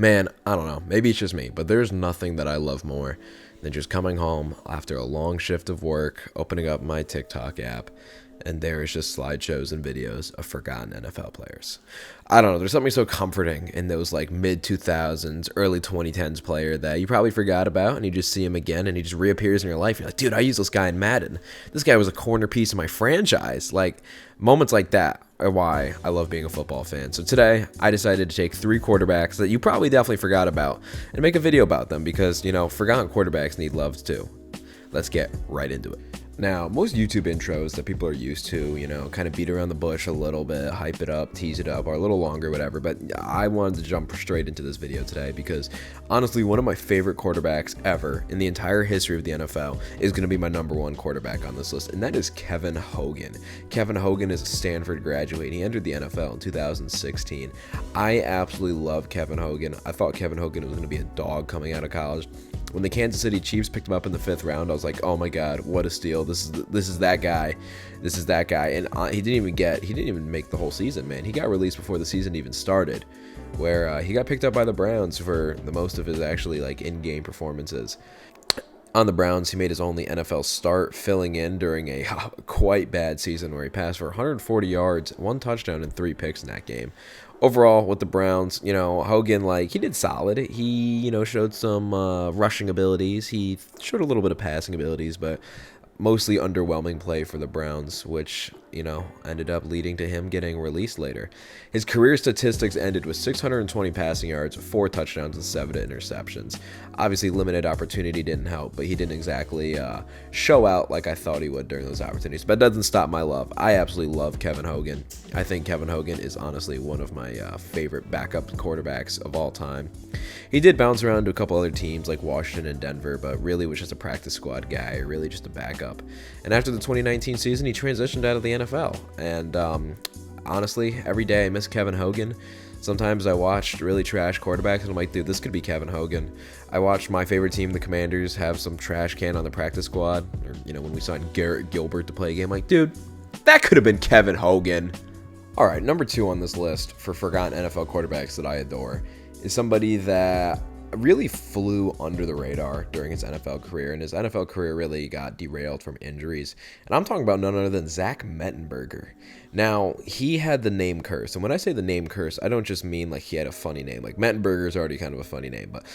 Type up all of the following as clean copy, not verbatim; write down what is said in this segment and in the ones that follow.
Man, I don't know. Maybe it's just me, but there's nothing that I love more than just coming home after a long shift of work, opening up my TikTok app, and there is just slideshows and videos of forgotten NFL players. I don't know. There's something so comforting in those like mid 2000s, early 2010s player that you probably forgot about, and you just see him again, and he just reappears in your life. You're like, dude, I used this guy in Madden. This guy was a corner piece of my franchise. Like moments like that are why I love being a football fan. So today, I decided to take 3 quarterbacks that you probably definitely forgot about and make a video about them because, forgotten quarterbacks need love too. Let's get right into it. Now, most YouTube intros that people are used to, kind of beat around the bush a little bit, hype it up, tease it up, or a little longer, whatever. But I wanted to jump straight into this video today because, honestly, one of my favorite quarterbacks ever in the entire history of the NFL is going to be my number 1 quarterback on this list, and that is Kevin Hogan. Kevin Hogan is a Stanford graduate. He entered the NFL in 2016. I absolutely love Kevin Hogan. I thought Kevin Hogan was going to be a dog coming out of college. When the Kansas City Chiefs picked him up in the 5th round, I was like, "Oh my God, what a steal! This is that guy. This is that guy." And he didn't even make the whole season, man. He got released before the season even started, where he got picked up by the Browns for the most of his actually like in-game performances. On the Browns, he made his only NFL start, filling in during a quite bad season where he passed for 140 yards, 1 touchdown, and 3 picks in that game. Overall, with the Browns, Hogan, he did solid. He, showed some rushing abilities. He showed a little bit of passing abilities, but mostly underwhelming play for the Browns, which, ended up leading to him getting released later. His career statistics ended with 620 passing yards, 4 touchdowns, and 7 interceptions. Obviously, limited opportunity didn't help, but he didn't exactly show out like I thought he would during those opportunities. But that doesn't stop my love. I absolutely love Kevin Hogan. I think Kevin Hogan is honestly one of my favorite backup quarterbacks of all time. He did bounce around to a couple other teams like Washington and Denver, but really was just a practice squad guy, really just a backup. And after the 2019 season, he transitioned out of the NFL. And honestly, every day I miss Kevin Hogan. Sometimes I watched really trash quarterbacks and I'm like, dude, this could be Kevin Hogan. I watched my favorite team, the Commanders, have some trash can on the practice squad. Or, when we signed Garrett Gilbert to play a game, like, dude, that could have been Kevin Hogan. All right, number 2 on this list for forgotten NFL quarterbacks that I adore is somebody that really flew under the radar during his NFL career, and his NFL career really got derailed from injuries. And I'm talking about none other than Zach Mettenberger. Now, he had the name curse, and when I say the name curse, I don't just mean like he had a funny name. Like Mettenberger is already kind of a funny name, but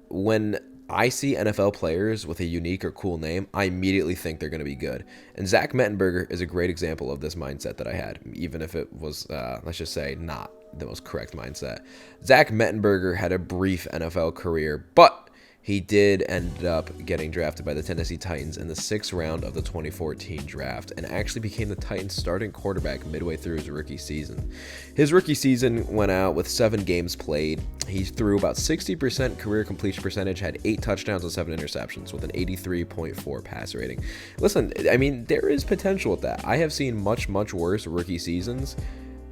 when I see NFL players with a unique or cool name, I immediately think they're going to be good. And Zach Mettenberger is a great example of this mindset that I had, even if it was, let's just say, not the most correct mindset. Zach Mettenberger had a brief NFL career, but he did end up getting drafted by the Tennessee Titans in the 6th round of the 2014 draft and actually became the Titans' starting quarterback midway through his rookie season. His rookie season went out with 7 games played. He threw about 60% career completion percentage, had 8 touchdowns and 7 interceptions with an 83.4 passer rating. Listen, I mean, there is potential with that. I have seen much, much worse rookie seasons.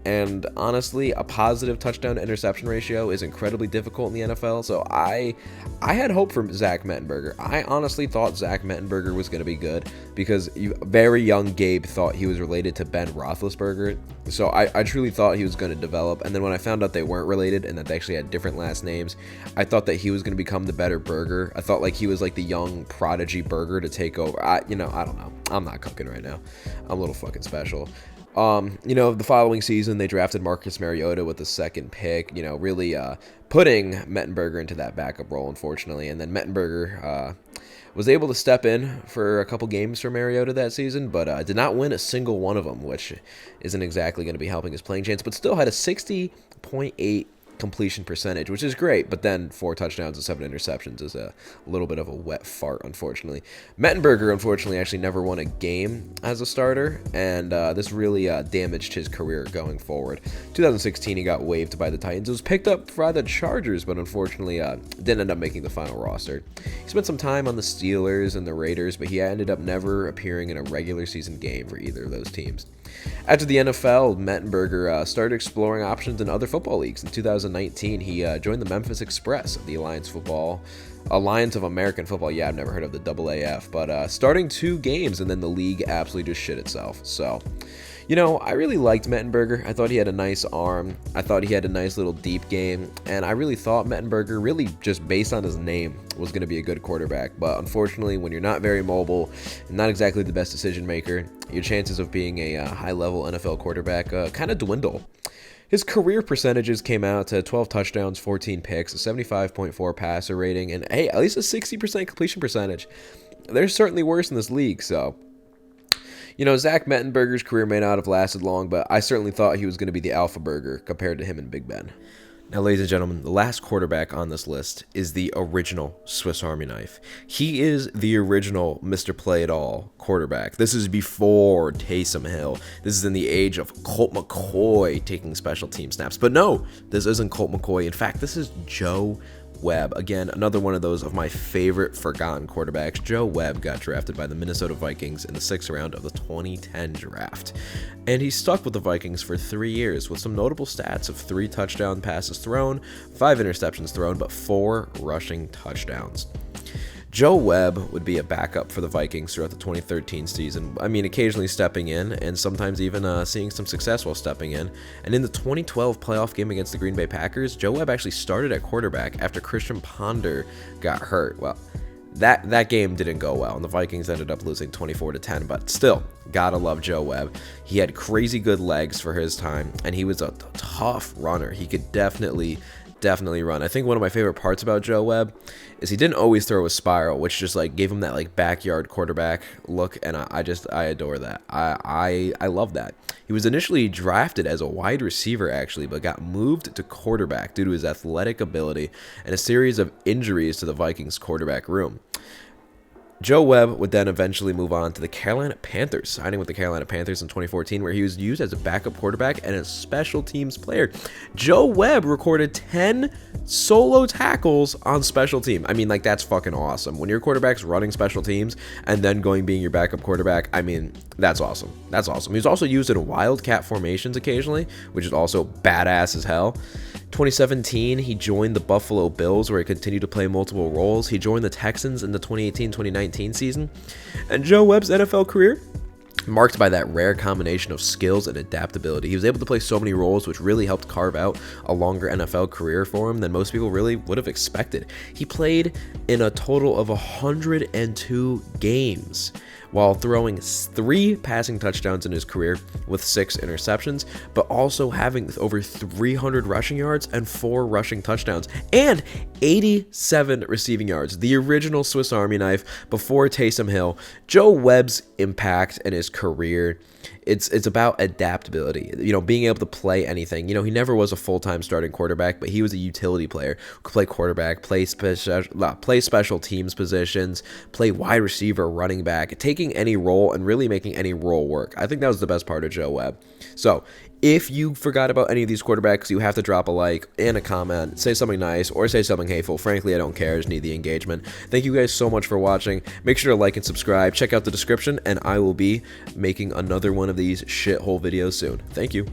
And honestly, a positive touchdown to interception ratio is incredibly difficult in the NFL. So I had hope for Zach Mettenberger. I honestly thought Zach Mettenberger was going to be good because very young Gabe thought he was related to Ben Roethlisberger. So I truly thought he was going to develop. And then when I found out they weren't related and that they actually had different last names, I thought that he was going to become the better Burger. I thought like he was like the young prodigy Burger to take over. I don't know. I'm not cooking right now. I'm a little fucking special. The following season, they drafted Marcus Mariota with the 2nd pick, really putting Mettenberger into that backup role, unfortunately. And then Mettenberger was able to step in for a couple games for Mariota that season, but did not win a single one of them, which isn't exactly going to be helping his playing chance, but still had a 60.8 completion percentage, which is great, but then 4 touchdowns and 7 interceptions is a little bit of a wet fart, unfortunately. Mettenberger, unfortunately, actually never won a game as a starter, and this really damaged his career going forward. 2016, he got waived by the Titans. It was picked up by the Chargers, but unfortunately didn't end up making the final roster. He spent some time on the Steelers and the Raiders, but he ended up never appearing in a regular season game for either of those teams. After the NFL, Mettenberger started exploring options in other football leagues. In 2019, he joined the Memphis Express, the Alliance of American Football. Yeah, I've never heard of the AAF, but starting 2 games, and then the league absolutely just shit itself. So, I really liked Mettenberger. I thought he had a nice arm. I thought he had a nice little deep game. And I really thought Mettenberger, really just based on his name, was going to be a good quarterback. But unfortunately, when you're not very mobile, and not exactly the best decision maker, your chances of being a high-level NFL quarterback kind of dwindle. His career percentages came out to 12 touchdowns, 14 picks, a 75.4 passer rating, and hey, at least a 60% completion percentage. There's certainly worse in this league, so... Zach Mettenberger's career may not have lasted long, but I certainly thought he was going to be the alpha burger compared to him and Big Ben. Now, ladies and gentlemen, the last quarterback on this list is the original Swiss Army knife. He is the original Mr. Play-It-All quarterback. This is before Taysom Hill. This is in the age of Colt McCoy taking special team snaps. But no, this isn't Colt McCoy. In fact, this is Joe Webb. Again, another one of those of my favorite forgotten quarterbacks. Joe Webb got drafted by the Minnesota Vikings in the 6th round of the 2010 draft. And he stuck with the Vikings for 3 years with some notable stats of 3 touchdown passes thrown, 5 interceptions thrown, but 4 rushing touchdowns. Joe Webb would be a backup for the Vikings throughout the 2013 season. Occasionally stepping in and sometimes even seeing some success while stepping in. And in the 2012 playoff game against the Green Bay Packers, Joe Webb actually started at quarterback after Christian Ponder got hurt. Well, that game didn't go well, and the Vikings ended up losing 24-10, but still, gotta love Joe Webb. He had crazy good legs for his time, and he was a tough runner. He could definitely run. I think one of my favorite parts about Joe Webb is he didn't always throw a spiral, which just gave him that backyard quarterback look, and I adore that. I love that. He was initially drafted as a wide receiver actually, but got moved to quarterback due to his athletic ability and a series of injuries to the Vikings quarterback room. Joe Webb would then eventually move on to the Carolina Panthers, signing with the Carolina Panthers in 2014, where he was used as a backup quarterback and a special teams player. Joe Webb recorded 10 solo tackles on special team. That's fucking awesome. When your quarterback's running special teams and then being your backup quarterback, that's awesome. That's awesome. He was also used in wildcat formations occasionally, which is also badass as hell. 2017, he joined the Buffalo Bills, where he continued to play multiple roles. He joined the Texans in the 2018-2019 season. And Joe Webb's NFL career, marked by that rare combination of skills and adaptability. He was able to play so many roles, which really helped carve out a longer NFL career for him than most people really would have expected. He played in a total of 102 games, while throwing 3 passing touchdowns in his career with 6 interceptions, but also having over 300 rushing yards and 4 rushing touchdowns, and 87 receiving yards. The original Swiss Army knife before Taysom Hill. Joe Webb's impact in his career, it's about adaptability, being able to play anything. He never was a full-time starting quarterback, but he was a utility player who could play quarterback, play special teams positions, play wide receiver, running back, taking any role and really making any role work. I think that was the best part of Joe Webb. So if you forgot about any of these quarterbacks, you have to drop a like and a comment, say something nice, or say something hateful. Frankly, I don't care. I just need the engagement. Thank you guys so much for watching. Make sure to like and subscribe. Check out the description, and I will be making another one of these shithole videos soon. Thank you.